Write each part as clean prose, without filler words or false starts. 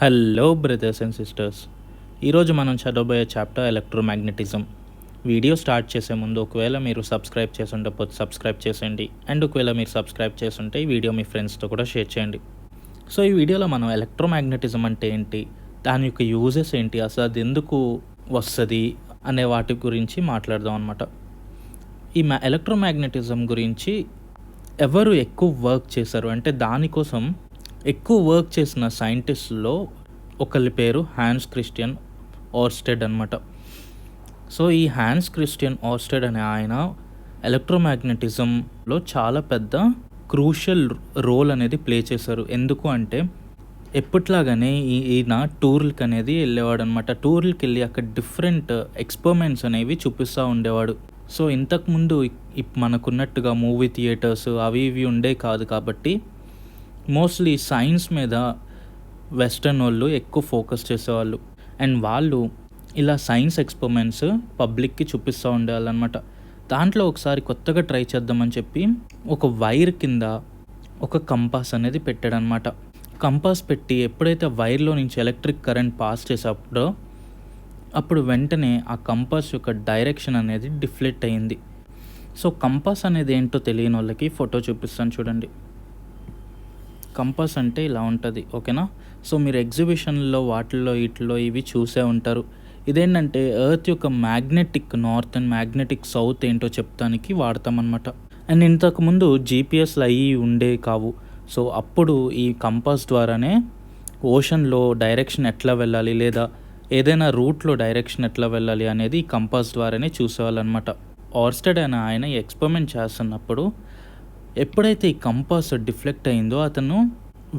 Hello brothers and sisters, ఈరోజు మనం చదవబోయే chapter electromagnetism. Video start చేసే ముందు ఒకవేళ మీరు సబ్స్క్రైబ్ చేసి ఉండకపోతే సబ్స్క్రైబ్ చేసేయండి. అండ్ ఒకవేళ మీరు సబ్స్క్రైబ్ చేస్తుంటే ఈ వీడియో మీ ఫ్రెండ్స్తో కూడా షేర్ చేయండి. సో ఈ వీడియోలో మనం ఎలక్ట్రోమాగ్నెటిజం అంటే ఏంటి, దాని యొక్క యూజెస్ ఏంటి, అసలు అది ఎందుకు వస్తుంది అనే వాటి గురించి మాట్లాడదాం అనమాట. ఈ ఎలక్ట్రోమాగ్నెటిజం గురించి ఎవరు ఎక్కువ వర్క్ చేశారు అంటే దానికోసం ఎక్కువ వర్క్ చేసిన సైంటిస్టుల్లో ఒకరి పేరు హ్యాన్స్ క్రిస్టియన్ ఓర్స్టెడ్ అనమాట. సో ఈ హ్యాన్స్ క్రిస్టియన్ ఓర్స్టెడ్ అనే ఆయన ఎలక్ట్రోమాగ్నెటిజంలో చాలా పెద్ద క్రూషియల్ రోల్ అనేది ప్లే చేశారు. ఎందుకు అంటే ఎప్పట్లాగానే ఈయన టూర్లకి అనేది వెళ్ళేవాడు అనమాట. టూర్లకి వెళ్ళి అక్కడ డిఫరెంట్ ఎక్స్పెరిమెంట్స్ అనేవి చూపిస్తూ ఉండేవాడు. సో ఇంతకుముందు మనకున్నట్టుగా మూవీ థియేటర్స్ అవి ఇవి ఉండే కాదు కాబట్టి మోస్ట్లీ సైన్స్ మీద వెస్టర్న్ వాళ్ళు ఎక్కువ ఫోకస్ చేసేవాళ్ళు. అండ్ వాళ్ళు ఇలా సైన్స్ ఎక్స్పెరిమెంట్స్ పబ్లిక్కి చూపిస్తూ ఉండేవాళ్ళు అనమాట. దాంట్లో ఒకసారి కొత్తగా ట్రై చేద్దామని చెప్పి ఒక వైర్ కింద ఒక కంపాస్ అనేది పెట్టాడనమాట. కంపాస్ పెట్టి ఎప్పుడైతే వైర్లో నుంచి ఎలక్ట్రిక్ కరెంట్ పాస్ చేసేప్పుడో అప్పుడు వెంటనే ఆ కంపాస్ యొక్క డైరెక్షన్ అనేది డిఫ్లెక్ట్ అయ్యింది. సో కంపాస్ అనేది ఏంటో తెలియని వాళ్ళకి ఫోటో చూపిస్తాను చూడండి. కంపాస్ అంటే ఇలా ఉంటుంది, ఓకేనా. సో మీరు ఎగ్జిబిషన్లో వాటిల్లో వీటిల్లో ఇవి చూసే ఉంటారు. ఇదేంటంటే ఎర్త్ యొక్క magnetic north and magnetic south ఏంటో చెప్తానికి వాడతామన్నమాట. అండ్ ఇంతకుముందు జీపీఎస్లు అయ్యి ఉండే కావు. సో అప్పుడు ఈ కంపాస్ ద్వారానే ఓషన్లో డైరెక్షన్ ఎట్లా వెళ్ళాలి లేదా ఏదైనా రూట్లో డైరెక్షన్ ఎట్లా వెళ్ళాలి అనేది ఈ కంపాస్ ద్వారానే చూసేవాళ్ళు అనమాట. ఓర్స్టెడ్ అయిన ఆయన ఎక్స్పెరిమెంట్ చేస్తున్నప్పుడు ఎప్పుడైతే ఈ కంపాస్ డిఫ్లెక్ట్ అయిందో అతను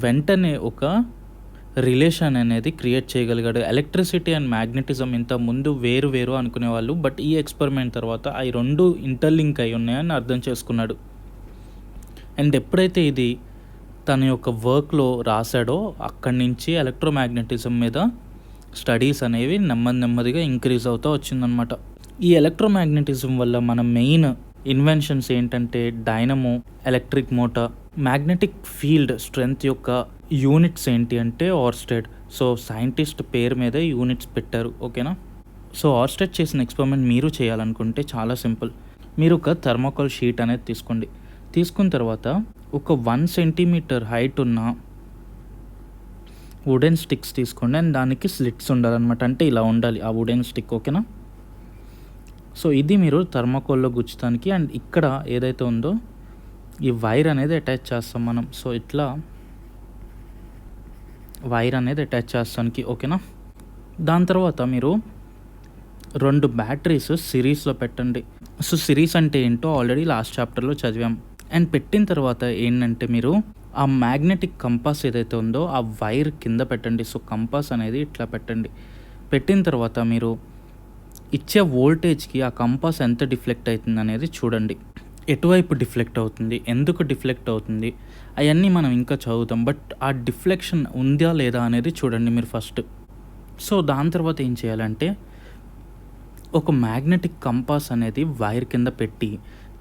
వెంటనే ఒక రిలేషన్ అనేది క్రియేట్ చేయగలిగాడు. ఎలక్ట్రిసిటీ అండ్ మ్యాగ్నెటిజం ఇంత ముందు వేరు వేరు అనుకునేవాళ్ళు, బట్ ఈ ఎక్స్పెరిమెంట్ తర్వాత అవి రెండు ఇంటర్లింక్ అయి ఉన్నాయని అర్థం చేసుకున్నాడు. అండ్ ఎప్పుడైతే ఇది తన యొక్క వర్క్లో రాశాడో అక్కడి నుంచి ఎలక్ట్రోమాగ్నెటిజం మీద స్టడీస్ అనేవి నెమ్మదిగా ఇంక్రీజ్ అవుతూ వచ్చిందనమాట. ఈ ఎలక్ట్రోమాగ్నెటిజం వల్ల మన మెయిన్ ఇన్వెన్షన్స్ ఏంటంటే dynamo, electric motor, magnetic field strength యొక్క యూనిట్స్ ఏంటి అంటే ఓర్స్టెడ్. సో సైంటిస్ట్ పేరు మీద యూనిట్స్ పెట్టారు, ఓకేనా. సో ఓర్స్టెడ్ చేసిన ఎక్స్పెరిమెంట్ మీరు చేయాలనుకుంటే చాలా సింపుల్. మీరు ఒక థర్మోకాల్ షీట్ అనేది తీసుకోండి. తీసుకున్న తర్వాత ఒక 1 సెంటీమీటర్ హైట్ ఉన్న వుడెన్ స్టిక్స్ తీసుకోండి. అండ్ దానికి స్లిట్స్ ఉండాలన్నమాట, అంటే ఇలా ఉండాలి ఆ వుడెన్ స్టిక్, ఓకేనా. సో ఇది మీరు థర్మాకోల్లో గుచ్చడానికి. అండ్ ఇక్కడ ఏదైతే ఉందో ఈ వైర్ అనేది అటాచ్ చేస్తాం మనం. సో ఇట్లా వైర్ అనేది అటాచ్ చేస్తానికి, ఓకేనా. దాని తర్వాత మీరు 2 బ్యాటరీస్ సిరీస్లో పెట్టండి. సో సిరీస్ అంటే ఏంటో ఆల్రెడీ లాస్ట్ చాప్టర్లో చదివాం. అండ్ పెట్టిన తర్వాత ఏంటంటే మీరు ఆ మ్యాగ్నెటిక్ కంపాస్ ఏదైతే ఉందో ఆ వైర్ కింద పెట్టండి. సో కంపాస్ అనేది ఇట్లా పెట్టండి. పెట్టిన తర్వాత మీరు ఇచ్చే వోల్టేజ్కి ఆ కంపాస్ ఎంత డిఫ్లెక్ట్ అవుతుంది అనేది చూడండి. ఎటువైపు డిఫ్లెక్ట్ అవుతుంది, ఎందుకు డిఫ్లెక్ట్ అవుతుంది, అవన్నీ మనం ఇంకా చదువుతాం. బట్ ఆ డిఫ్లెక్షన్ ఉందా లేదా అనేది చూడండి మీరు ఫస్ట్. సో దాని తర్వాత ఏం చేయాలంటే ఒక మ్యాగ్నెటిక్ కంపాస్ అనేది వైర్ కింద పెట్టి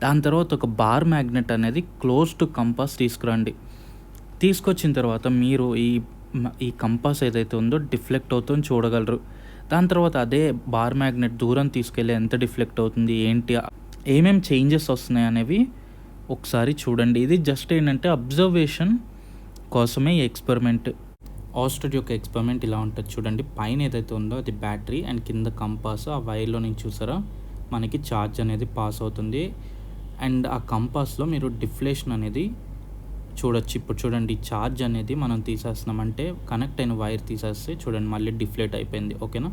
దాని తర్వాత ఒక బార్ మ్యాగ్నెట్ అనేది క్లోజ్ టు కంపాస్ తీసుకురండి. తీసుకొచ్చిన తర్వాత మీరు ఈ కంపాస్ ఏదైతే ఉందో డిఫ్లెక్ట్ అవుతుందో చూడగలరు. దాని తర్వాత అదే బార్ మ్యాగ్నెట్ దూరం తీసుకెళ్ళి ఎంత డిఫ్లెక్ట్ అవుతుంది, ఏంటి, ఏమేం చేంజెస్ వస్తున్నాయి అనేవి ఒకసారి చూడండి. ఇది జస్ట్ ఏంటంటే అబ్జర్వేషన్ కోసమే ఈ ఎక్స్పెరిమెంట్. ఓర్స్టెడ్ యొక్క ఎక్స్పెరిమెంట్ ఇలా ఉంటుంది చూడండి. పైన ఏదైతే ఉందో అది బ్యాటరీ అండ్ కింద కంపాస్. ఆ వైర్లో నుంచి చూసారా మనకి ఛార్జ్ అనేది పాస్ అవుతుంది. అండ్ ఆ కంపాస్లో మీరు డిఫ్లేషన్ అనేది చూడొచ్చు. ఇప్పుడు చూడండి ఛార్జ్ అనేది మనం తీసేస్తున్నాం, అంటే కనెక్ట్ అయిన వైర్ తీసేస్తే చూడండి మళ్ళీ డిఫ్లేట్ అయిపోయింది, ఓకేనా.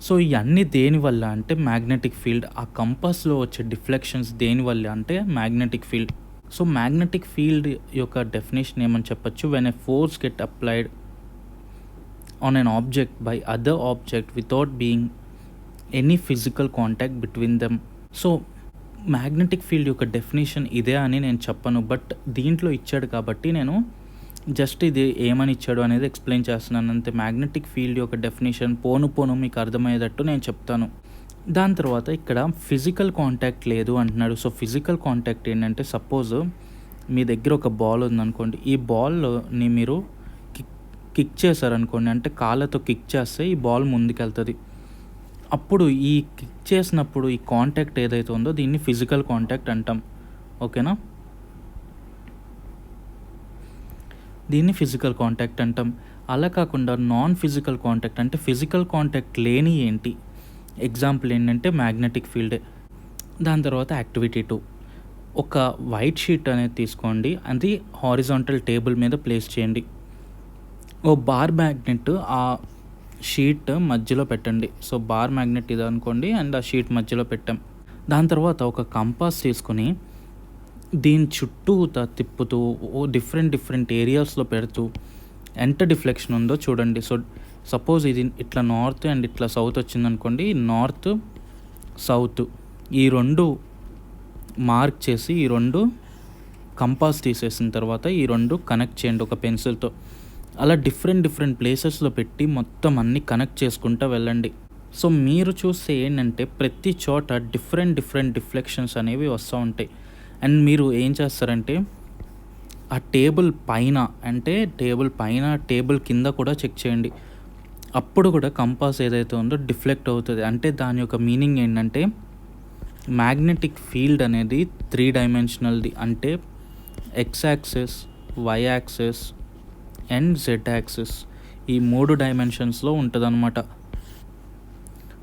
సో ఇవన్నీ దేనివల్ల అంటే మ్యాగ్నెటిక్ ఫీల్డ్. ఆ కంపాస్లో వచ్చే డిఫ్లెక్షన్స్ దేనివల్ల అంటే magnetic field. So magnetic field యొక్క డెఫినేషన్ ఏమని చెప్పచ్చు, when a force get applied on an object by other object without being any physical contact between them. So magnetic field యొక్క డెఫినేషన్ ఇదే అని నేను చెప్పను, బట్ దీంట్లో ఇచ్చాడు కాబట్టి నేను జస్ట్ ఇది ఏమని ఇచ్చాడు అనేది ఎక్స్ప్లెయిన్ చేస్తున్నాను అంతే. మ్యాగ్నెటిక్ ఫీల్డ్ యొక్క డెఫినేషన్ పోను మీకు అర్థమయ్యేటట్టు నేను చెప్తాను. దాని తర్వాత ఇక్కడ ఫిజికల్ కాంటాక్ట్ లేదు అంటున్నాడు. సో ఫిజికల్ కాంటాక్ట్ ఏంటంటే సపోజ్ మీ దగ్గర ఒక బాల్ ఉందనుకోండి. ఈ బాల్ని మీరు కిక్ చేశారనుకోండి, అంటే కాళ్ళతో కిక్ చేస్తే ఈ బాల్ ముందుకెళ్తుంది. అప్పుడు ఈ కిక్ చేసినప్పుడు ఈ కాంటాక్ట్ ఏదైతే ఉందో దీన్ని ఫిజికల్ కాంటాక్ట్ అంటాం. ఓకేనా, దీన్ని ఫిజికల్ కాంటాక్ట్ అంటాం. అలా కాకుండా నాన్ ఫిజికల్ కాంటాక్ట్ అంటే ఫిజికల్ కాంటాక్ట్ లేని ఏంటి, ఎగ్జాంపుల్ ఏంటంటే మ్యాగ్నెటిక్ ఫీల్డే. దాని తర్వాత యాక్టివిటీ 2, ఒక వైట్ షీట్ అనేది తీసుకోండి, అది హారిజాంటల్ టేబుల్ మీద ప్లేస్ చేయండి. ఓ బార్ మ్యాగ్నెట్ ఆ షీట్ మధ్యలో పెట్టండి. సో బార్ మ్యాగ్నెట్ ఇది అనుకోండి అండ్ ఆ షీట్ మధ్యలో పెట్టాం. దాని తర్వాత ఒక కంపాస్ తీసుకొని దీని చుట్టూతా తిప్పుతూ డిఫరెంట్ ఏరియాస్లో పెడుతూ ఎంత డిఫ్లెక్షన్ ఉందో చూడండి. సో సపోజ్ ఇది ఇట్లా నార్త్ అండ్ ఇట్లా సౌత్ వచ్చిందనుకోండి, నార్త్ సౌత్ ఈ రెండు మార్క్ చేసి ఈ రెండు కంపాస్ తీసేసిన తర్వాత ఈ రెండు కనెక్ట్ చేయండి ఒక పెన్సిల్తో. అలా డిఫరెంట్ ప్లేసెస్లో పెట్టి మొత్తం అన్నీ కనెక్ట్ చేసుకుంటూ వెళ్ళండి. సో మీరు చూస్తే ఏంటంటే ప్రతి చోట డిఫరెంట్ డిఫ్లెక్షన్స్ అనేవి వస్తూ ఉంటాయి. అండ్ మీరు ఏం చేస్తారంటే ఆ టేబుల్ పైన, అంటే టేబుల్ కింద కూడా చెక్ చేయండి. అప్పుడు కూడా కంపాస్ ఏదైతే ఉందో డిఫ్లెక్ట్ అవుతుంది. అంటే దాని యొక్క మీనింగ్ ఏంటంటే మ్యాగ్నెటిక్ ఫీల్డ్ అనేది 3 డైమెన్షనల్ది. అంటే X axis, Y axis and Z axis, ఈ 3 డైమెన్షన్స్లో ఉంటుంది అనమాట.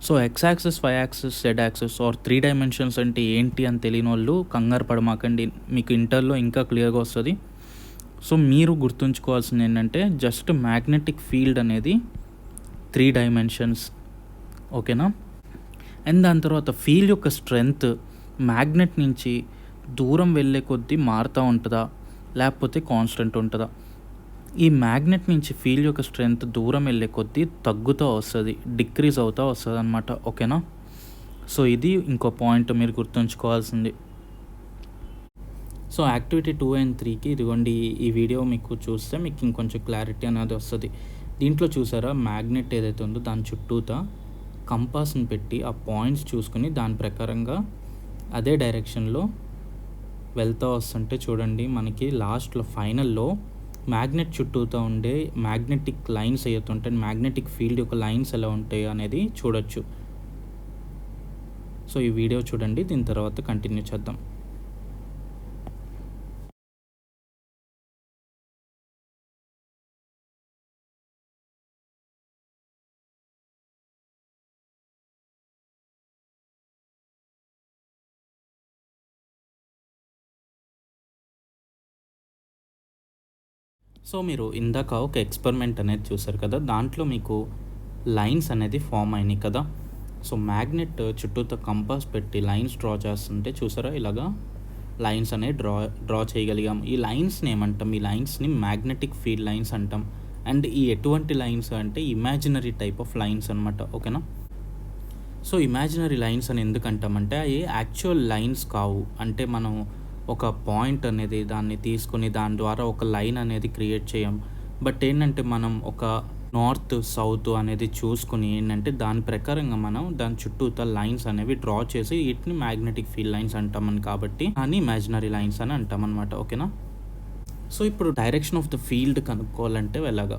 So X axis, Y axis, Z axis are 3 dimensions అంటే ఏంటి అని తెలియని వాళ్ళు కంగారు పడమాకండి, మీకు ఇంటర్లో ఇంకా క్లియర్గా వస్తుంది. సో మీరు గుర్తుంచుకోవాల్సింది ఏంటంటే జస్ట్ మ్యాగ్నెటిక్ ఫీల్డ్ అనేది 3 డైమెన్షన్స్. ఓకేనా, అండ్ దాని తర్వాత ఫీల్డ్ యొక్క స్ట్రెంగ్త్ మ్యాగ్నెట్ నుంచి దూరం వెళ్ళే కొద్దీ మారుతూ ఉంటుందా లేకపోతే కాన్స్టెంట్ ఉంటుందా? ఈ మ్యాగ్నెట్ నుంచి ఫీల్డ్ యొక్క స్ట్రెంగ్త్ దూరం వెళ్ళే కొద్దీ తగ్గుతూ వస్తుంది, డిక్రీజ్ అవుతూ వస్తుంది అనమాట. ఓకేనా, సో ఇది ఇంకో పాయింట్ మీరు గుర్తుంచుకోవాల్సింది. సో యాక్టివిటీ 2 and 3కి ఇదిగోండి ఈ వీడియో మీకు చూస్తే మీకు ఇంకొంచెం క్లారిటీ అనేది వస్తుంది. దీంట్లో చూసారా మ్యాగ్నెట్ ఏదైతే ఉందో దాని చుట్టూతా కంపాస్ని పెట్టి ఆ పాయింట్స్ చూసుకుని దాని ప్రకారంగా అదే డైరెక్షన్లో వెళ్తూ వస్తుంటే చూడండి మనకి లాస్ట్లో ఫైనల్లో మ్యాగ్నెట్ చుట్టూతో ఉండే మ్యాగ్నెటిక్ లైన్స్ ఏవైతుంటే మ్యాగ్నెటిక్ ఫీల్డ్ యొక్క లైన్స్ ఎలా ఉంటాయి అనేది చూడొచ్చు. సో ఈ వీడియో చూడండి, దీని తర్వాత కంటిన్యూ చేద్దాం. సో మీరు ఇందాక ఒక ఎక్స్పెరిమెంట్ అనేది చూసారు కదా, దాంట్లో మీకు లైన్స్ అనేది ఫామ్ అయినాయి కదా. సో మ్యాగ్నెట్ చుట్టూతో కంపాస్ పెట్టి లైన్స్ డ్రా చేస్తుంటే చూసారా ఇలాగా లైన్స్ అనేవి డ్రా చేయగలిగాం. ఈ లైన్స్ని ఏమంటాం, ఈ లైన్స్ని మ్యాగ్నెటిక్ ఫీల్డ్ లైన్స్ అంటాం. అండ్ ఈ ఎటువంటి లైన్స్ అంటే ఇమాజినరీ టైప్ ఆఫ్ లైన్స్ అనమాట. ఓకేనా, సో ఇమాజినరీ లైన్స్ అని ఎందుకు అంటామంటే అవి యాక్చువల్ లైన్స్ కావు. అంటే మనం ఒక పాయింట్ అనేది దాన్ని తీసుకుని దాని ద్వారా ఒక లైన్ అనేది క్రియేట్ చేయం. బట్ ఏంటంటే మనం ఒక నార్త్ సౌత్ అనేది చూసుకుని ఏంటంటే దాని ప్రకారంగా మనం దాని చుట్టూతా లైన్స్ అనేవి డ్రా చేసి వీటిని మ్యాగ్నెటిక్ ఫీల్డ్ లైన్స్ అంటామని, కాబట్టి దాన్ని ఇమాజినరీ లైన్స్ అని అంటామన్నమాట. ఓకేనా, సో ఇప్పుడు డైరెక్షన్ ఆఫ్ ద ఫీల్డ్ కనుక్కోవాలంటే ఎలాగా,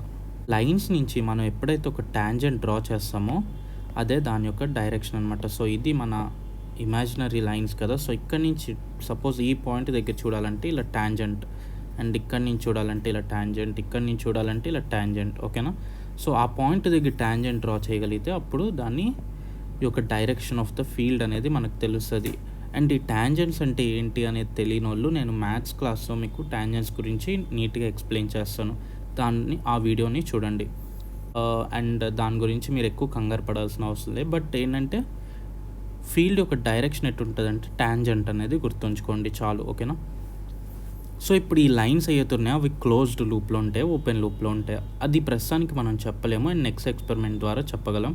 లైన్స్ నుంచి మనం ఎప్పుడైతే ఒక టాంజెంట్ డ్రా చేస్తామో అదే దాని యొక్క డైరెక్షన్ అనమాట. సో ఇది మన ఇమాజినరీ లైన్స్ కదా. సో ఇక్కడ నుంచి సపోజ్ ఈ పాయింట్ దగ్గర చూడాలంటే ఇలా టాంజెంట్, అండ్ ఇక్కడ నుంచి చూడాలంటే ఇలా టాంజెంట్, ఇక్కడ నుంచి చూడాలంటే ఇలా టాంజెంట్. ఓకేనా, సో ఆ పాయింట్ దగ్గర టాంజెంట్ డ్రా చేయగలిగితే అప్పుడు దాన్ని ఈ యొక్క డైరెక్షన్ ఆఫ్ ద ఫీల్డ్ అనేది మనకు తెలుస్తుంది. అండ్ ఈ టాంజెంట్స్ అంటే ఏంటి అనేది తెలియని వాళ్ళు నేను మ్యాథ్స్ క్లాస్లో మీకు టాంజెంట్స్ గురించి నీట్గా ఎక్స్ప్లెయిన్ చేస్తాను, ఆ వీడియోని చూడండి. అండ్ దాని గురించి మీరు ఎక్కువ కంగారు పడాల్సిన అవసరం లేదు. బట్ ఏంటంటే ఫీల్డ్ యొక్క డైరెక్షన్ ఎట్టుంటుందంటే టాంజెంట్ అనేది గుర్తుంచుకోండి చాలు. ఓకేనా, సో ఇప్పుడు ఈ లైన్స్ ఏవైతున్నాయో అవి క్లోజ్డ్ లూప్లో ఉంటాయి, ఓపెన్ లూప్లో ఉంటాయి. అది ప్రస్తుతానికి మనం చెప్పలేము, అండ్ నెక్స్ట్ ఎక్స్పెరిమెంట్ ద్వారా చెప్పగలం.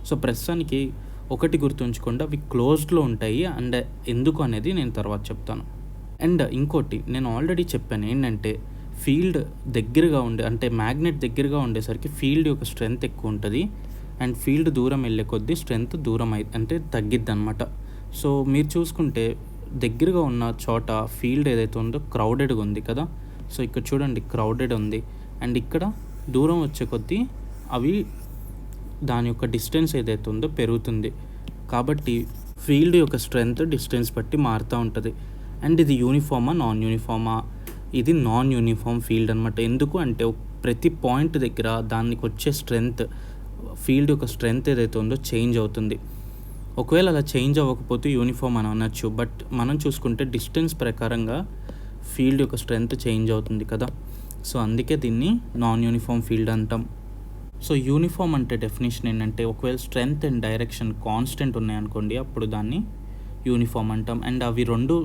సో ప్రస్తుతానికి ఒకటి గుర్తుంచుకోండి, అవి క్లోజ్డ్లో ఉంటాయి. అండ్ ఎందుకు అనేది నేను తర్వాత చెప్తాను. అండ్ ఇంకోటి నేను ఆల్రెడీ చెప్పాను ఏంటంటే ఫీల్డ్ దగ్గరగా ఉండే, అంటే మ్యాగ్నెట్ దగ్గరగా ఉండేసరికి ఫీల్డ్ యొక్క స్ట్రెంగ్త్ ఎక్కువ ఉంటుంది, అండ్ ఫీల్డ్ దూరం వెళ్ళే కొద్దీ స్ట్రెంగ్త్ దూరం అంటే తగ్గిద్ది అనమాట. సో మీరు చూసుకుంటే దగ్గరగా ఉన్న చోట ఫీల్డ్ ఏదైతే ఉందో క్రౌడెడ్గా ఉంది కదా. సో ఇక్కడ చూడండి క్రౌడెడ్ ఉంది, అండ్ ఇక్కడ దూరం వచ్చే కొద్దీ అవి దాని యొక్క డిస్టెన్స్ ఏదైతే ఉందో పెరుగుతుంది. కాబట్టి ఫీల్డ్ యొక్క స్ట్రెంత్ డిస్టెన్స్ బట్టి మారుతూ ఉంటుంది. అండ్ ఇది యూనిఫామా, నాన్ యూనిఫామా? ఇది నాన్ యూనిఫామ్ ఫీల్డ్ అనమాట. ఎందుకు అంటే ప్రతి పాయింట్ దగ్గర దానికి వచ్చే స్ట్రెంత్, ఫీల్డ్ యొక్క స్ట్రెంత్ ఏదైతే ఉందో చేంజ్ అవుతుంది. ఒకవేళ అలా చేంజ్ అవ్వకపోతే యూనిఫామ్ అని అనొచ్చు. బట్ మనం చూసుకుంటే డిస్టెన్స్ ప్రకారంగా ఫీల్డ్ యొక్క స్ట్రెంత్ చేంజ్ అవుతుంది కదా. సో అందుకే దీన్ని నాన్ యూనిఫామ్ ఫీల్డ్ అంటాం. సో యూనిఫామ్ అంటే డెఫినేషన్ ఏంటంటే ఒకవేళ స్ట్రెంత్ అండ్ డైరెక్షన్ కాన్స్టెంట్ ఉన్నాయనుకోండి, అప్పుడు దాన్ని యూనిఫామ్ అంటాం. అండ్ అవి రెండు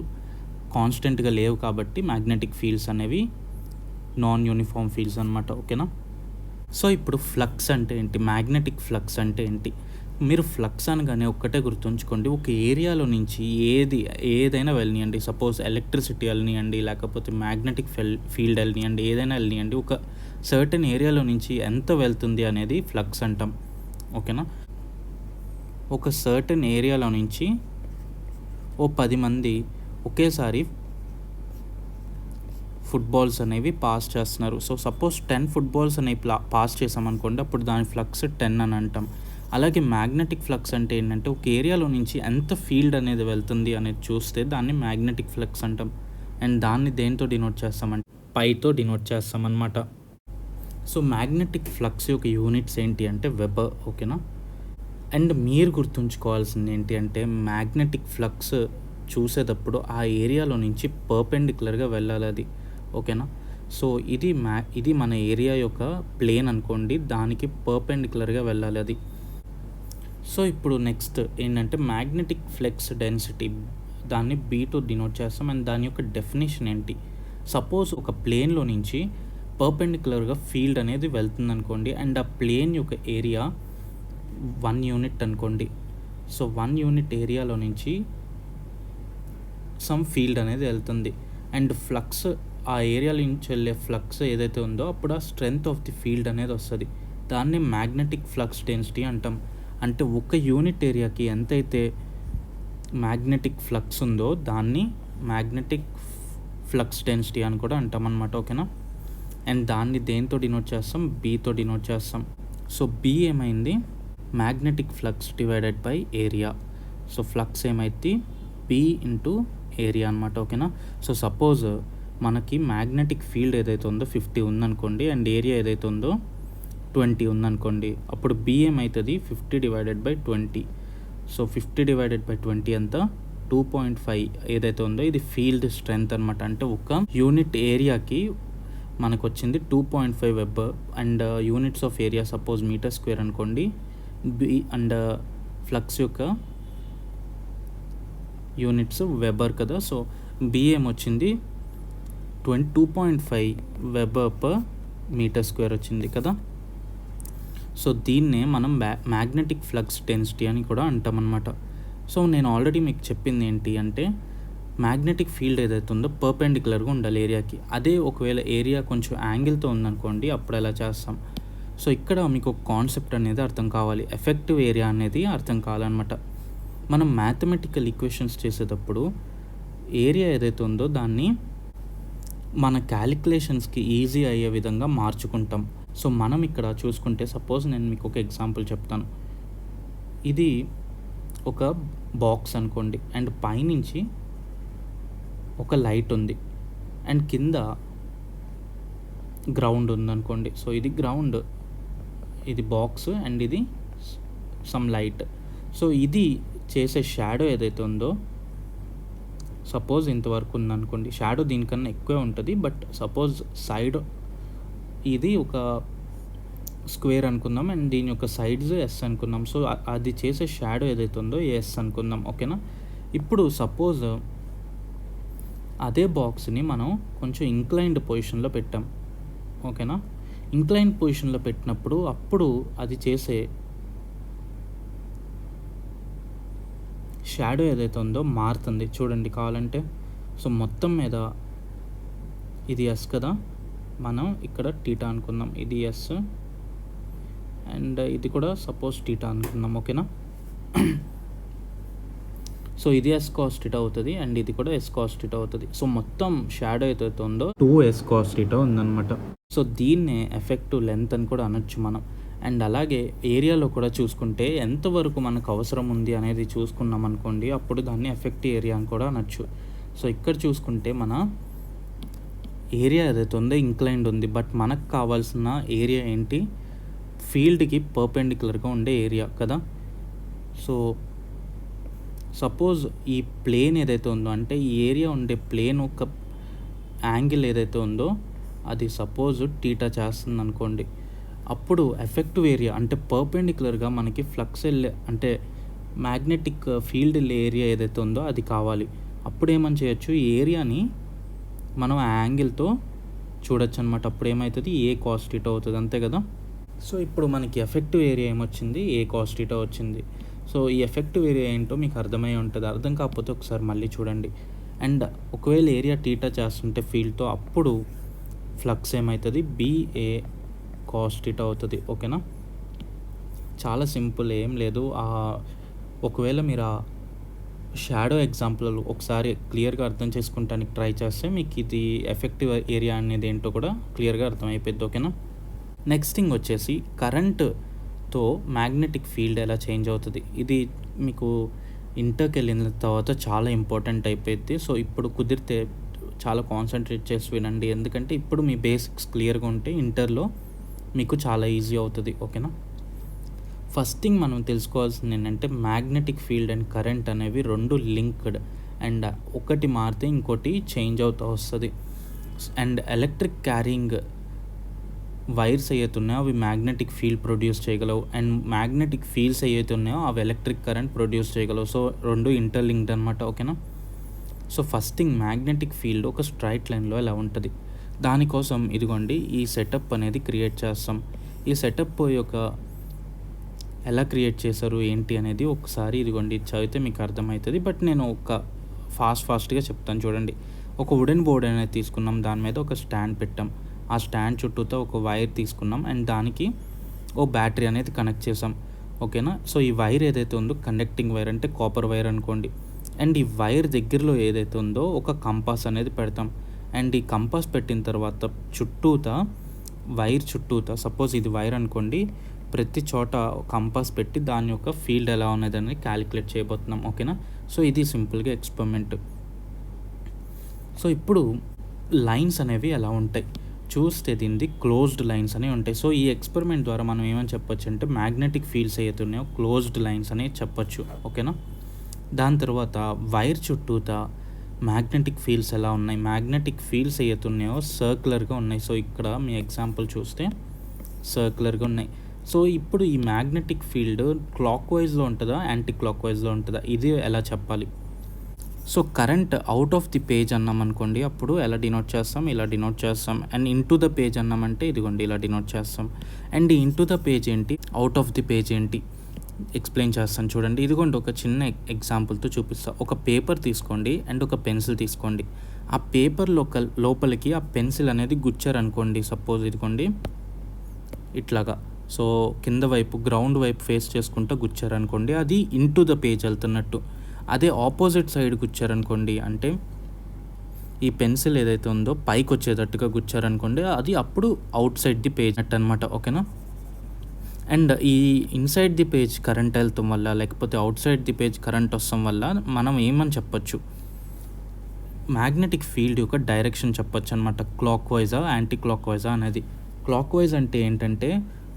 కాన్స్టెంట్గా లేవు కాబట్టి మ్యాగ్నెటిక్ ఫీల్డ్స్ అనేవి నాన్ యూనిఫామ్ ఫీల్డ్స్ అనమాట. ఓకేనా. సో ఇప్పుడు ఫ్లక్స్ అంటే ఏంటి, మ్యాగ్నెటిక్ ఫ్లక్స్ అంటే ఏంటి? మీరు ఫ్లక్స్ అనగానే ఒక్కటే గుర్తుంచుకోండి, ఒక ఏరియాలో నుంచి ఏదైనా వెళ్ళనియండి. సపోజ్ ఎలక్ట్రిసిటీ వెళ్ళనియండి, లేకపోతే మ్యాగ్నెటిక్ ఫీల్డ్ వెళ్ళనియండి, ఏదైనా వెళ్ళనియండి, ఒక సర్టెన్ ఏరియాలో నుంచి ఎంత వెళ్తుంది అనేది ఫ్లక్స్ అంటాం. ఓకేనా. ఒక సర్టెన్ ఏరియాలో నుంచి 10 మంది ఒకేసారి ఫుట్బాల్స్ అనేవి పాస్ చేస్తున్నారు. సో సపోజ్ 10 ఫుట్బాల్స్ అనేవి పాస్ చేసామనుకోండి, అప్పుడు దాని ఫ్లక్స్ 10 అని అంటాం. అలాగే మ్యాగ్నెటిక్ ఫ్లక్స్ అంటే ఏంటంటే ఒక ఏరియాలో నుంచి ఎంత ఫీల్డ్ అనేది వెళ్తుంది అనేది చూస్తే దాన్ని మ్యాగ్నెటిక్ ఫ్లక్స్ అంటాం. అండ్ దాన్ని దేంతో డినోట్ చేస్తామంటే పైతో డినోట్ చేస్తామన్నమాట. సో మ్యాగ్నెటిక్ ఫ్లక్స్ యొక్క యూనిట్స్ ఏంటి అంటే వెబర్. ఓకేనా. అండ్ మీరు గుర్తుంచుకోవాల్సింది ఏంటి అంటే మ్యాగ్నెటిక్ ఫ్లక్స్ చూసేటప్పుడు ఆ ఏరియాలో నుంచి పర్పెండిక్యులర్గా వెళ్ళాలి అది. ఓకేనా. సో ఇది మన ఏరియా యొక్క ప్లేన్ అనుకోండి, దానికి పర్పెండిక్యులర్గా వెళ్ళాలి అది. సో ఇప్పుడు నెక్స్ట్ ఏంటంటే మ్యాగ్నెటిక్ ఫ్లక్స్ డెన్సిటీ, దాన్ని బీతో డినోట్ చేస్తాం. అండ్ దాని యొక్క డెఫినేషన్ ఏంటి? సపోజ్ ఒక ప్లేన్లో నుంచి పర్పెండిక్యులర్గా ఫీల్డ్ అనేది వెళ్తుంది అనుకోండి, అండ్ ఆ ప్లేన్ యొక్క ఏరియా 1 యూనిట్ అనుకోండి. సో 1 యూనిట్ ఏరియాలో నుంచి సమ్ ఫీల్డ్ అనేది వెళ్తుంది. అండ్ ఫ్లక్స్, ఆ ఏరియాలో నుంచి వెళ్ళే ఫ్లక్స్ ఏదైతే ఉందో అప్పుడు ఆ స్ట్రెంగ్త్ ఆఫ్ ది ఫీల్డ్ అనేది వస్తుంది. దాన్ని మ్యాగ్నెటిక్ ఫ్లక్స్ డెన్సిటీ అంటాం. అంటే ఒక యూనిట్ ఏరియాకి ఎంతైతే మ్యాగ్నెటిక్ ఫ్లక్స్ ఉందో దాన్ని మ్యాగ్నెటిక్ ఫ్లక్స్ డెన్సిటీ అని కూడా అంటాం అన్నమాట. ఓకేనా. అండ్ దాన్ని దేంతో డినోట్ చేస్తాం? బీతో డినోట్ చేస్తాం. సో బీ ఏమైంది? Magnetic flux divided by area. So flux ఏమైంది? బీ ఇంటూ ఏరియా అనమాట. ఓకేనా. సో సపోజ్ మనకి మ్యాగ్నెటిక్ ఫీల్డ్ ఏదైతే ఉందో 50 ఉందనుకోండి, అండ్ ఏరియా ఏదైతే ఉందో 20 ఉందనుకోండి, అప్పుడు బి ఏమవుతుంది? 50 divided by 20. So 50 divided by 20 అంతా 2.5 ఏదైతే ఉందో ఇది ఫీల్డ్ స్ట్రెంగ్త్ అనమాట. అంటే ఒక యూనిట్ ఏరియాకి మనకు వచ్చింది 2.5 web. And units of area suppose metre square అనుకోండి. బి అండ్ ఫ్లక్స్ యొక్క యూనిట్స్ వెబర్ కదా. సో బి ఏమొచ్చింది? 2.5 వెబర్ పర్ మీటర్ స్క్వేర్ వచ్చింది కదా. సో దీన్నే మనం మ్యాగ్నెటిక్ ఫ్లక్స్ డెన్సిటీ అని కూడా అంటామన్నమాట. సో నేను ఆల్రెడీ మీకు చెప్పింది ఏంటి అంటే మ్యాగ్నెటిక్ ఫీల్డ్ ఏదైతే ఉందో పర్పెండిక్యులర్గా ఉండాలి ఏరియాకి. అదే ఒకవేళ ఏరియా కొంచెం యాంగిల్తో ఉందనుకోండి, అప్పుడు ఎలా చేస్తాం? సో ఇక్కడ మీకు ఒక కాన్సెప్ట్ అనేది అర్థం కావాలి, ఎఫెక్టివ్ ఏరియా అనేది అర్థం కావాలన్నమాట. మనం మ్యాథమెటికల్ ఈక్వేషన్స్ చేసేటప్పుడు ఏరియా ఏదైతే ఉందో దాన్ని మన క్యాలిక్యులేషన్స్కి ఈజీ అయ్యే విధంగా మార్చుకుంటాం. సో మనం ఇక్కడ చూసుకుంటే సపోజ్ నేను మీకు ఒక ఎగ్జాంపుల్ చెప్తాను. ఇది ఒక బాక్స్ అనుకోండి, అండ్ పైనుంచి ఒక లైట్ ఉంది, అండ్ కింద గ్రౌండ్ ఉందనుకోండి. సో ఇది గ్రౌండ్, ఇది బాక్స్, అండ్ ఇది సమ్ లైట్. సో ఇది చేసే షాడో ఏదైతే ఉందో సపోజ్ ఇంతవరకు ఉందనుకోండి, షాడో దీనికన్నా ఎక్కువే ఉంటుంది. బట్ సపోజ్ సైడ్ ఇది ఒక స్క్వేర్ అనుకుందాం, అండ్ దీని యొక్క సైడ్స్ ఎస్ అనుకుందాం. సో అది చేసే షాడో ఏదైతే ఉందో ఎస్ అనుకుందాం. ఓకేనా. ఇప్పుడు సపోజ్ అదే బాక్స్ని మనం కొంచెం ఇంక్లైన్డ్ పొజిషన్లో పెట్టాం. ఓకేనా. ఇంక్లైన్డ్ పొజిషన్లో పెట్టినప్పుడు అప్పుడు అది చేసే షాడో ఏదైతే ఉందో మారుతుంది. చూడండి కావాలంటే. సో మొత్తం మీద ఇది ఎస్ కదా, మనం ఇక్కడ టీటా అనుకుందాం, ఇది ఎస్, అండ్ ఇది కూడా సపోజ్ టీటా అనుకుందాం. ఓకేనా. సో ఇది ఎస్ కాస్ టీటా అవుతుంది, అండ్ ఇది కూడా ఎస్ కాస్ టీటా అవుతుంది. సో మొత్తం షాడో ఏదైతే ఉందో 2s cos θ ఉందన్నమాట. సో దీన్నే ఎఫెక్టివ్ లెంత్ అని కూడా అనొచ్చు మనం. అండ్ అలాగే ఏరియాలో కూడా చూసుకుంటే ఎంతవరకు మనకు అవసరం ఉంది అనేది చూసుకున్నాం అనుకోండి, అప్పుడు దాన్ని ఎఫెక్టివ్ ఏరియా అని కూడా అనొచ్చు. సో ఇక్కడ చూసుకుంటే మన ఏరియా ఏదైతే ఉందో ఇంక్లైన్డ్ ఉంది, బట్ మనకు కావాల్సిన ఏరియా ఏంటి, ఫీల్డ్కి పర్పెండిక్యులర్గా ఉండే ఏరియా కదా. సో సపోజ్ ఈ ప్లేన్ ఏదైతే ఉందో, అంటే ఈ ఏరియా ఉండే ప్లేన్ ఒక యాంగిల్ ఏదైతే ఉందో అది సపోజ్ టీటా చేస్తుంది అనుకోండి, అప్పుడు ఎఫెక్టివ్ ఏరియా అంటే పర్పెండిక్యులర్గా మనకి ఫ్లక్స్ వెళ్ళే అంటే మ్యాగ్నెటిక్ ఫీల్డ్ ఏరియా ఏదైతే ఉందో అది కావాలి. అప్పుడు ఏమని చేయొచ్చు, ఈ ఏరియాని మనం ఆ యాంగిల్తో చూడొచ్చు అనమాట. అప్పుడు ఏమవుతుంది, ఏ కాస్ టీటా అవుతుంది, అంతే కదా. సో ఇప్పుడు మనకి ఎఫెక్టివ్ ఏరియా ఏమొచ్చింది, ఏ కాస్ టీటా వచ్చింది. సో ఈ ఎఫెక్టివ్ ఏరియా ఏంటో మీకు అర్థమై ఉంటుంది. అర్థం కాకపోతే ఒకసారి మళ్ళీ చూడండి. అండ్ ఒకవేళ ఏరియా టీటా చేస్తుంటే ఫీల్డ్తో, అప్పుడు ఫ్లక్స్ ఏమవుతుంది, బిఏ కాస్ టీటా అవుతుంది. ఓకేనా, చాలా సింపుల్, ఏం లేదు. ఒకవేళ మీరు ఆ షాడో ఎగ్జాంపుల్ ఒకసారి క్లియర్గా అర్థం చేసుకుంటానికి ట్రై చేస్తే మీకు ఇది ఎఫెక్టివ్ ఏరియా అనేది ఏంటో కూడా క్లియర్గా అర్థమైపోద్ది. ఓకేనా, నెక్స్ట్ థింగ్ వచ్చేసి కరెంట్తో మ్యాగ్నెటిక్ ఫీల్డ్ ఎలా చేంజ్ అవుతుంది. ఇది మీకు ఇంటర్కి వెళ్ళిన తర్వాత చాలా ఇంపార్టెంట్ అయిపోయింది. సో ఇప్పుడు కుదిరితే చాలా కాన్సన్ట్రేట్ చేసి వినండి, ఎందుకంటే ఇప్పుడు మీ బేసిక్స్ క్లియర్గా ఉంటే ఇంటర్లో మీకు చాలా ఈజీ అవుతుంది. ఓకేనా, ఫస్ట్ థింగ్ మనం తెలుసుకోవాల్సింది ఏంటంటే మ్యాగ్నెటిక్ ఫీల్డ్ అండ్ కరెంట్ అనేవి రెండు లింక్డ్, అండ్ ఒకటి మారితే ఇంకోటి చేంజ్ అవుతూ వస్తుంది. అండ్ ఎలక్ట్రిక్ క్యారింగ్ వైర్స్ ఏవైతే ఉన్నాయో అవి మ్యాగ్నెటిక్ ఫీల్డ్ ప్రొడ్యూస్ చేయగలవు, అండ్ మ్యాగ్నెటిక్ ఫీల్డ్స్ ఏవైతే ఉన్నాయో అవి ఎలక్ట్రిక్ కరెంట్ ప్రొడ్యూస్ చేయగలవు. సో రెండు ఇంటర్లింక్డ్ అనమాట. ఓకేనా, so first thing magnetic field ఒక స్ట్రైట్ లైన్లో ఎలా ఉంటుంది, దానికోసం ఇదిగోండి ఈ సెటప్ అనేది క్రియేట్ చేస్తాం. ఈ సెటప్ యొక్క ఎలా క్రియేట్ చేశారు ఏంటి అనేది ఒకసారి ఇదిగోండి చదివితే మీకు అర్థమవుతుంది. బట్ నేను ఒక ఫాస్ట్గా చెప్తాను చూడండి. ఒక వుడెన్ బోర్డ్ అనేది తీసుకున్నాం, దాని మీద ఒక స్టాండ్ పెట్టాం, ఆ స్టాండ్ చుట్టూతో ఒక వైర్ తీసుకున్నాం, అండ్ దానికి ఓ బ్యాటరీ అనేది కనెక్ట్ చేసాం. ఓకేనా, సో ఈ వైర్ ఏదైతే ఉందో కండక్టింగ్ వైర్ అంటే కాపర్ వైర్ అనుకోండి. అండ్ ఈ వైర్ దగ్గరలో ఏదైతే ఉందో ఒక కంపాస్ అనేది పెడతాం. అండ్ ఈ కంపాస్ పెట్టిన తర్వాత వైర్ చుట్టూతా సపోజ్ ఇది వైర్ అనుకోండి, ప్రతి చోట కంపాస్ పెట్టి దాని యొక్క ఫీల్డ్ ఎలా ఉన్నదని క్యాలిక్యులేట్ చేయబోతున్నాం. ఓకేనా, సో ఇది సింపుల్గా ఎక్స్పెరిమెంట్. సో ఇప్పుడు లైన్స్ అనేవి ఎలా ఉంటాయి చూస్తే దీనిది క్లోజ్డ్ లైన్స్ అనేవి ఉంటాయి. సో ఈ ఎక్స్పెరిమెంట్ ద్వారా మనం ఏమని చెప్పొచ్చు అంటే మ్యాగ్నెటిక్ ఫీల్డ్స్ ఏవైతే ఉన్నాయో క్లోజ్డ్ లైన్స్ అనేవి చెప్పొచ్చు. ఓకేనా, దాని తర్వాత వైర్ చుట్టూతా మ్యాగ్నెటిక్ ఫీల్డ్స్ ఎలా ఉన్నాయి, మ్యాగ్నెటిక్ ఫీల్డ్స్ ఏవైతే ఉన్నాయో సర్క్యులర్గా ఉన్నాయి. సో ఇక్కడ మీ ఎగ్జాంపుల్ చూస్తే సర్క్యులర్గా ఉన్నాయి. సో ఇప్పుడు ఈ మ్యాగ్నెటిక్ ఫీల్డ్ క్లాక్ వైజ్లో ఉంటుందా, యాంటీ క్లాక్ వైజ్లో ఉంటుందా, ఇది ఎలా చెప్పాలి. So current out of the page అన్నాం అనుకోండి, అప్పుడు ఎలా డినోట్ చేస్తాం, ఇలా డినోట్ చేస్తాం. అండ్ ఇంటూ ద పేజ్ అన్నామంటే ఇదిగోండి ఇలా డినోట్ చేస్తాం. అండ్ ఇంటూ ద పేజ్ ఏంటి, అవుట్ ఆఫ్ ది పేజ్ ఏంటి ఎక్స్ప్లెయిన్ చేస్తాను చూడండి. ఇదిగోండి ఒక చిన్న ఎగ్జాంపుల్తో చూపిస్తాను. ఒక పేపర్ తీసుకోండి అండ్ ఒక పెన్సిల్ తీసుకోండి. ఆ పేపర్ లోపలికి ఆ పెన్సిల్ అనేది గుచ్చారనుకోండి, సపోజ్ ఇదిగోండి ఇట్లాగా. సో కింద వైపు గ్రౌండ్ వైపు ఫేస్ చేసుకుంటూ గుచ్చారనుకోండి, అది ఇంటూ ద పేజ్ వెళ్తున్నట్టు. అదే ఆపోజిట్ సైడ్ గుచ్చారనుకోండి, అంటే ఈ పెన్సిల్ ఏదైతే ఉందో పైకి వచ్చేటట్టుగా గుచ్చారనుకోండి, అది అప్పుడు అవుట్ సైడ్ ది పేజ్ అన్నట్టు అనమాట. ఓకేనా, అండ్ ఈ ఇన్సైడ్ ది పేజ్ కరెంట్ వెళ్తాం వల్ల, లేకపోతే out side the page current వస్తాం వల్ల మనం ఏమని చెప్పొచ్చు, మ్యాగ్నెటిక్ ఫీల్డ్ యొక్క డైరెక్షన్ చెప్పొచ్చు అనమాట. క్లాక్ వైజా యాంటీ క్లాక్ వైజా అనేది. క్లాక్ వైజ్ అంటే ఏంటంటే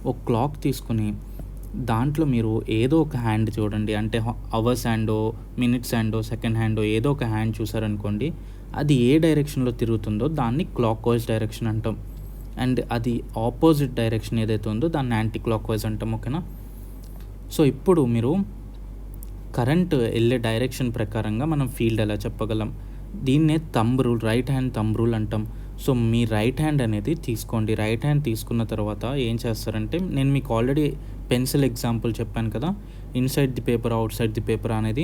ఒక క్లాక్ తీసుకుని దాంట్లో మీరు ఏదో ఒక హ్యాండ్ చూడండి, అంటే అవర్స్ హ్యాండో మినిట్స్ హ్యాండో సెకండ్ హ్యాండో ఏదో ఒక హ్యాండ్ చూసారనుకోండి, అది ఏ డైరెక్షన్లో తిరుగుతుందో దాన్ని క్లాక్ వైజ్ డైరెక్షన్ అంటాం. అండ్ అది ఆపోజిట్ డైరెక్షన్ ఏదైతే ఉందో దాన్ని యాంటీ క్లాక్ వైజ్ అంటాం. ఓకేనా, సో ఇప్పుడు మీరు కరెంట్ వెళ్ళే డైరెక్షన్ ప్రకారంగా మనం ఫీల్డ్ ఎలా చెప్పగలం, దీన్నే thumb rule, right hand thumb rule అంటాం. సో మీ రైట్ హ్యాండ్ అనేది తీసుకోండి. రైట్ హ్యాండ్ తీసుకున్న తర్వాత ఏం చేస్తారంటే, నేను మీకు ఆల్రెడీ పెన్సిల్ ఎగ్జాంపుల్ చెప్పాను కదా, inside the paper out side the paper అనేది.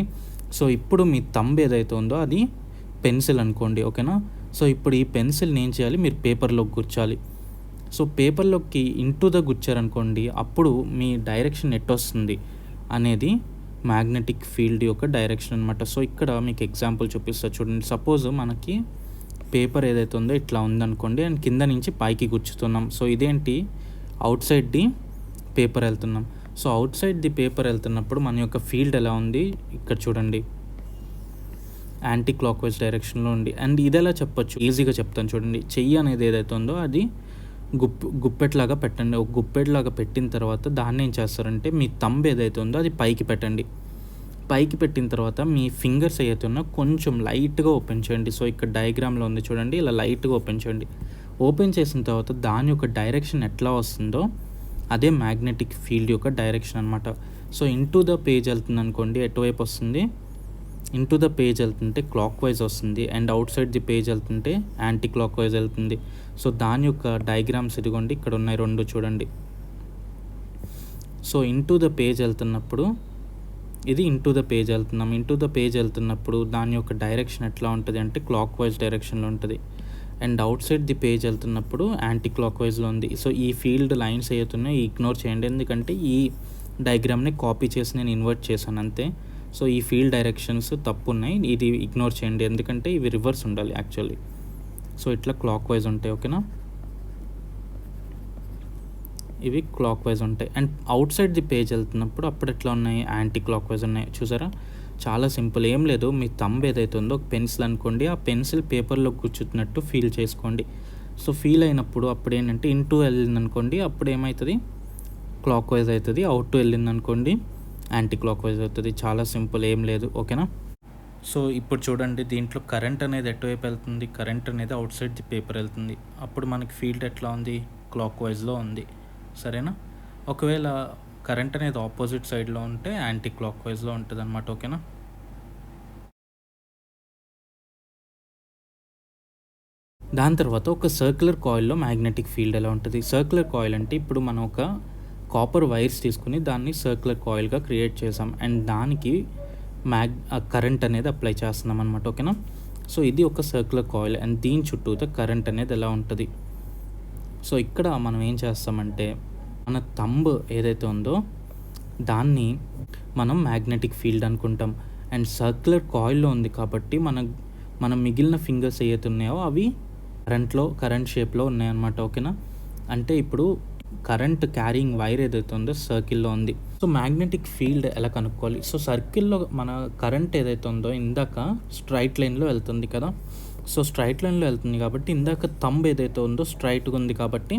సో ఇప్పుడు మీ థంబ్ ఏదైతే ఉందో అది పెన్సిల్ అనుకోండి. ఓకేనా, సో ఇప్పుడు ఈ పెన్సిల్ని ఏం చేయాలి, మీరు పేపర్లోకి గుచ్చాలి. సో పేపర్లోకి ఇంటూ ద గుచ్చారనుకోండి, అప్పుడు మీ డైరెక్షన్ ఎట్ వస్తుంది అనేది మ్యాగ్నెటిక్ ఫీల్డ్ యొక్క డైరెక్షన్ అనమాట. సో ఇక్కడ మీకు ఎగ్జాంపుల్ చూపిస్తా చూడండి. సపోజ్ మనకి పేపర్ ఏదైతే ఉందో ఇట్లా ఉందనుకోండి అండ్ కింద నుంచి పైకి గుచ్చుతున్నాం. సో ఇదేంటి అవుట్ సైడ్ ది పేపర్ వెళ్తున్నాం. So out side the paper వెళ్తున్నప్పుడు మన యొక్క ఫీల్డ్ ఎలా ఉంది ఇక్కడ చూడండి, యాంటీ క్లాక్ వైజ్ డైరెక్షన్లో ఉంది. అండ్ ఇది ఎలా చెప్పొచ్చు, ఈజీగా చెప్తాను చూడండి. చెయ్యి అనేది ఏదైతే ఉందో అది గుప్పెట్లాగా పెట్టండి. ఒక గుప్పెట్లాగా పెట్టిన తర్వాత దాన్ని ఏం చేస్తారంటే మీ థంబ్ ఏదైతే ఉందో అది పైకి పెట్టండి. పైకి పెట్టిన తర్వాత మీ ఫింగర్స్ ఏదైతే ఉన్నా కొంచెం లైట్గా ఓపెన్ చేయండి. సో ఇక్కడ డయాగ్రామ్లో ఉంది చూడండి, ఇలా లైట్గా ఓపెన్ చేయండి. ఓపెన్ చేసిన తర్వాత దాని యొక్క డైరెక్షన్ ఎట్లా వస్తుందో అదే మ్యాగ్నెటిక్ ఫీల్డ్ యొక్క డైరెక్షన్ అనమాట. సో ఇంటూ ద పేజ్ వెళ్తుంది అనుకోండి, ఎటువైపు వస్తుంది, ఇంటూ ద పేజ్ వెళ్తుంటే క్లాక్ వైజ్ వస్తుంది. And out side the page వెళ్తుంటే యాంటీ క్లాక్ వైజ్ వెళ్తుంది. సో దాని యొక్క డయాగ్రామ్స్ ఇదిగోండి ఇక్కడ ఉన్నాయి 2 చూడండి. సో ఇంటూ ద పేజ్ వెళ్తున్నప్పుడు ఇది ఇంటూ ద పేజ్ వెళ్తున్నాం. ఇంటూ ద పేజ్ వెళ్తున్నప్పుడు దాని యొక్క డైరెక్షన్ ఎట్లా ఉంటుంది అంటే క్లాక్ వైజ్ డైరెక్షన్లో ఉంటుంది. And out side the page వెళ్తున్నప్పుడు యాంటీ క్లాక్ వైజ్లో ఉంది. సో ఈ ఫీల్డ్ లైన్స్ ఏవైతున్నాయో ఇగ్నోర్ చేయండి, ఎందుకంటే ఈ డయాగ్రామ్ని కాపీ చేసి నేను ఇన్వర్ట్ చేశాను అంతే. సో ఈ ఫీల్డ్ డైరెక్షన్స్ తప్పు ఉన్నాయి, ఇది ఇగ్నోర్ చేయండి ఎందుకంటే ఇవి రివర్స్ ఉండాలి యాక్చువల్లీ. సో ఇట్లా క్లాక్ వైజ్ ఉంటాయి, ఓకేనా, ఇవి క్లాక్ వైజ్ ఉంటాయి. And out side the page వెళ్తున్నప్పుడు అప్పుడు ఎట్లా ఉన్నాయి, యాంటీ క్లాక్ వైజ్ ఉన్నాయి. చూసారా, చాలా సింపుల్, ఏం లేదు. మీ థంబ్ ఏదైతే ఉందో ఒక పెన్సిల్ అనుకోండి, ఆ పెన్సిల్ పేపర్లో కూర్చుతున్నట్టు ఫీల్ చేసుకోండి. సో ఫీల్ అయినప్పుడు అప్పుడు ఏంటంటే ఇంటూ వెళ్ళింది అనుకోండి, అప్పుడు ఏమవుతుంది, క్లాక్ వైజ్ అవుతుంది. అవుట్ వెళ్ళింది అనుకోండి, యాంటీ క్లాక్ వైజ్ అవుతుంది. చాలా సింపుల్, ఏం లేదు, ఓకేనా. సో ఇప్పుడు చూడండి, దీంట్లో కరెంట్ అనేది ఎటువైపు వెళ్తుంది, కరెంట్ అనేది అవుట్ సైడ్ ది పేపర్ వెళ్తుంది. అప్పుడు మనకి ఫీల్డ్ ఎట్లా ఉంది, క్లాక్ వైజ్లో ఉంది, సరేనా. ఒకవేళ కరెంట్ అనేది ఆపోజిట్ సైడ్లో ఉంటే యాంటీ క్లాక్ వైజ్లో ఉంటుంది అనమాట, ఓకేనా. దాని తర్వాత ఒక సర్క్యులర్ కాయిల్లో మ్యాగ్నెటిక్ ఫీల్డ్ ఎలా ఉంటుంది. సర్క్యులర్ కాయిల్ అంటే ఇప్పుడు మనం ఒక కాపర్ వైర్స్ తీసుకుని దాన్ని సర్క్యులర్ కాయిల్గా క్రియేట్ చేసాం అండ్ దానికి కరెంట్ అనేది అప్లై చేస్తున్నాం అనమాట, ఓకేనా. సో ఇది ఒక సర్క్యులర్ కాయిల్ అండ్ దీని చుట్టూతో కరెంట్ అనేది ఎలా ఉంటుంది. సో ఇక్కడ మనం ఏం చేస్తామంటే మన థంబ్ ఏదైతే ఉందో దాన్ని మనం మ్యాగ్నెటిక్ ఫీల్డ్ అనుకుంటాం. అండ్ సర్క్యులర్ కాయిల్లో ఉంది కాబట్టి మన మిగిలిన ఫింగర్స్ ఏవైతే ఉన్నాయో అవి కరెంట్ షేప్లో ఉన్నాయన్నమాట, ఓకేనా. అంటే ఇప్పుడు కరెంట్ క్యారింగ్ వైర్ ఏదైతే ఉందో సర్కిల్లో ఉంది. సో మ్యాగ్నెటిక్ ఫీల్డ్ ఎలా కనుక్కోవాలి. సో సర్కిల్లో మన కరెంట్ ఏదైతే ఉందో ఇందాక స్ట్రైట్ లైన్లో వెళ్తుంది కదా. సో స్ట్రైట్ లైన్లో వెళ్తుంది కాబట్టి ఇందాక థంబ్ ఏదైతే ఉందో స్ట్రైట్గా ఉంది కాబట్టి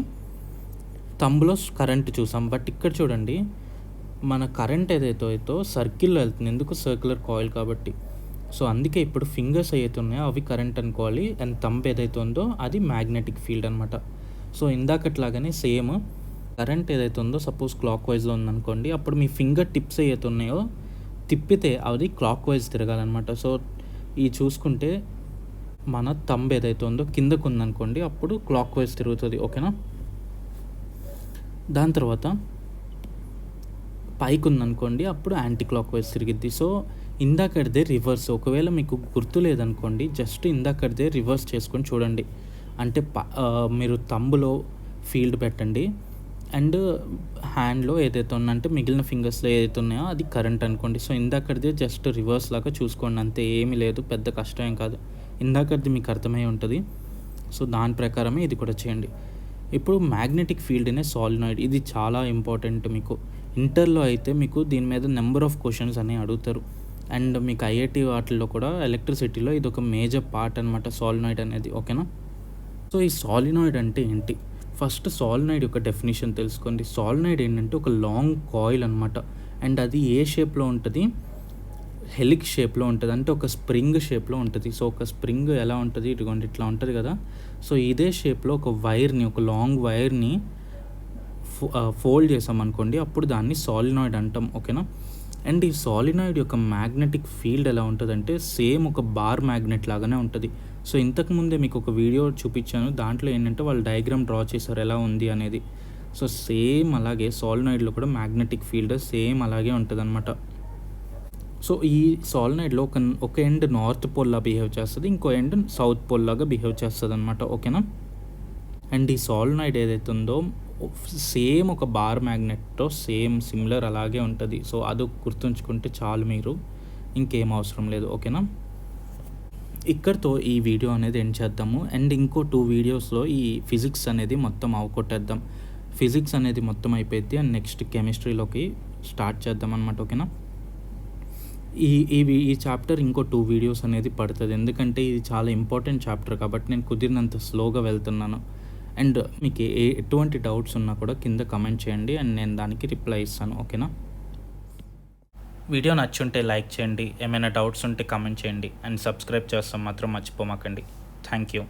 థంబ్లో కరెంట్ చూసాం. బట్ ఇక్కడ చూడండి, మన కరెంట్ ఏదైతే సర్కిల్లో వెళ్తుంది, ఎందుకు, సర్క్యులర్ కాయిల్ కాబట్టి. సో అందుకే ఇప్పుడు ఫింగర్స్ ఏవైతే ఉన్నాయో అవి కరెంట్ అనుకోవాలి అండ్ థంబ్ ఏదైతే ఉందో అది మ్యాగ్నెటిక్ ఫీల్డ్ అనమాట. సో ఇందాకట్లాగానే సేమ్ కరెంట్ ఏదైతే ఉందో సపోజ్ క్లాక్ వైజ్లో ఉందనుకోండి, అప్పుడు మీ ఫింగర్ టిప్స్ ఏవైతే ఉన్నాయో తిప్పితే అది క్లాక్ వైజ్ తిరగాలన్నమాట. సో ఈ చూసుకుంటే మన థంబ్ ఏదైతే ఉందో కిందకు ఉందనుకోండి, అప్పుడు క్లాక్ వైజ్ తిరుగుతుంది, ఓకేనా. దాని తర్వాత పైకి ఉందనుకోండి, అప్పుడు anti clock wise తిరిగిద్ది. So ఇందాకడిదే reverse. ఒకవేళ మీకు గుర్తు లేదనుకోండి, జస్ట్ ఇందాకడిదే రివర్స్ చేసుకొని చూడండి. అంటే మీరు థంబ్లో ఫీల్డ్ పెట్టండి అండ్ హ్యాండ్లో ఏదైతే ఉందంటే మిగిలిన ఫింగర్స్లో ఏదైతే ఉన్నాయో అది కరెంట్ అనుకోండి. సో ఇందాకడిదే జస్ట్ రివర్స్ లాగా చూసుకోండి, అంతే, ఏమీ లేదు, పెద్ద కష్టం ఏం కాదు. ఇందాకది మీకు అర్థమై ఉంటుంది. సో దాని ప్రకారమే ఇది కూడా చేయండి. ఇప్పుడు మ్యాగ్నెటిక్ ఫీల్డ్ అనే సాలినాయిడ్, ఇది చాలా ఇంపార్టెంట్. మీకు ఇంటర్లో అయితే మీకు దీని మీద నెంబర్ ఆఫ్ క్వశ్చన్స్ అనేవి అడుగుతారు అండ్ మీకు ఐఐటి వాటిల్లో కూడా ఎలక్ట్రిసిటీలో ఇది ఒక మేజర్ పార్ట్ అనమాట, సాలినాయిడ్ అనేది, ఓకేనా. సో ఈ సాలినాయిడ్ అంటే ఏంటి, ఫస్ట్ సాలినాయిడ్ యొక్క డెఫినేషన్ తెలుసుకోండి. సాలినాయిడ్ ఏంటంటే ఒక లాంగ్ కాయిల్ అనమాట అండ్ అది ఏ షేప్లో ఉంటుంది, హెలిక్స్ షేప్లో ఉంటుంది, అంటే ఒక స్ప్రింగ్ షేప్లో ఉంటుంది. సో ఒక స్ప్రింగ్ ఎలా ఉంటుంది, ఇదిగోండి ఇట్లా ఉంటుంది కదా. సో ఇదే షేప్లో ఒక వైర్ని, ఒక లాంగ్ వైర్ని ఫోల్డ్ చేసామనుకోండి, అప్పుడు దాన్ని సాలినాయిడ్ అంటాం, ఓకేనా. అండ్ ఈ సాలినాయిడ్ యొక్క మ్యాగ్నెటిక్ ఫీల్డ్ ఎలా ఉంటుందంటే సేమ్ ఒక బార్ మ్యాగ్నెట్ లాగానే ఉంటుంది. సో ఇంతకుముందే మీకు ఒక వీడియో చూపించాను, దాంట్లో ఏంటంటే వాళ్ళు డయాగ్రామ్ డ్రా చేశారు ఎలా ఉంది అనేది. సో సేమ్ అలాగే సాలినాయిడ్లో కూడా మ్యాగ్నెటిక్ ఫీల్డ్ సేమ్ అలాగే ఉంటుంది అనమాట. సో ఈ సాలినాయిడ్లో ఒక ఎండ్ నార్త్ పోల్ లా బిహేవ్ చేస్తుంది, ఇంకో ఎండ్ సౌత్ పోల్ లాగా బిహేవ్ చేస్తుంది అనమాట, ఓకేనా. అండ్ ఈ సాలినాయిడ్ ఏదైతే ఉందో సేమ్ ఒక బార్ మ్యాగ్నెట్తో సేమ్ సిమిలర్ అలాగే ఉంటుంది. సో అది గుర్తుంచుకుంటే చాలు, మీరు ఇంకేం అవసరం లేదు, ఓకేనా. ఇక్కడితో ఈ వీడియో అనేది ఎండ్ చేద్దాము. అండ్ ఇంకో 2 వీడియోస్లో ఈ ఫిజిక్స్ అనేది మొత్తం అవకొట్టేద్దాం. ఫిజిక్స్ అనేది మొత్తం అయిపోద్ది అండ్ నెక్స్ట్ కెమిస్ట్రీలోకి స్టార్ట్ చేద్దాం అనమాట. ఓకేనా. ఈ చాప్టర్ ఇంకో 2 వీడియోస్ అనేది పడుతుంది, ఎందుకంటే ఇది చాలా ఇంపార్టెంట్ చాప్టర్ కాబట్టి నేను కుదిరినంత స్లోగా వెళ్తున్నాను. అండ్ మీకు ఎటువంటి డౌట్స్ ఉన్నా కూడా కింద కమెంట్ చేయండి అండ్ నేను దానికి రిప్లై ఇస్తాను. ఓకేనా. వీడియో నచ్చుంటే లైక్ చేయండి, ఏమైనా డౌట్స్ ఉంటే కమెంట్ చేయండి అండ్ సబ్స్క్రైబ్ చేస్తాం మాత్రం మర్చిపోమాకండి. Thank you.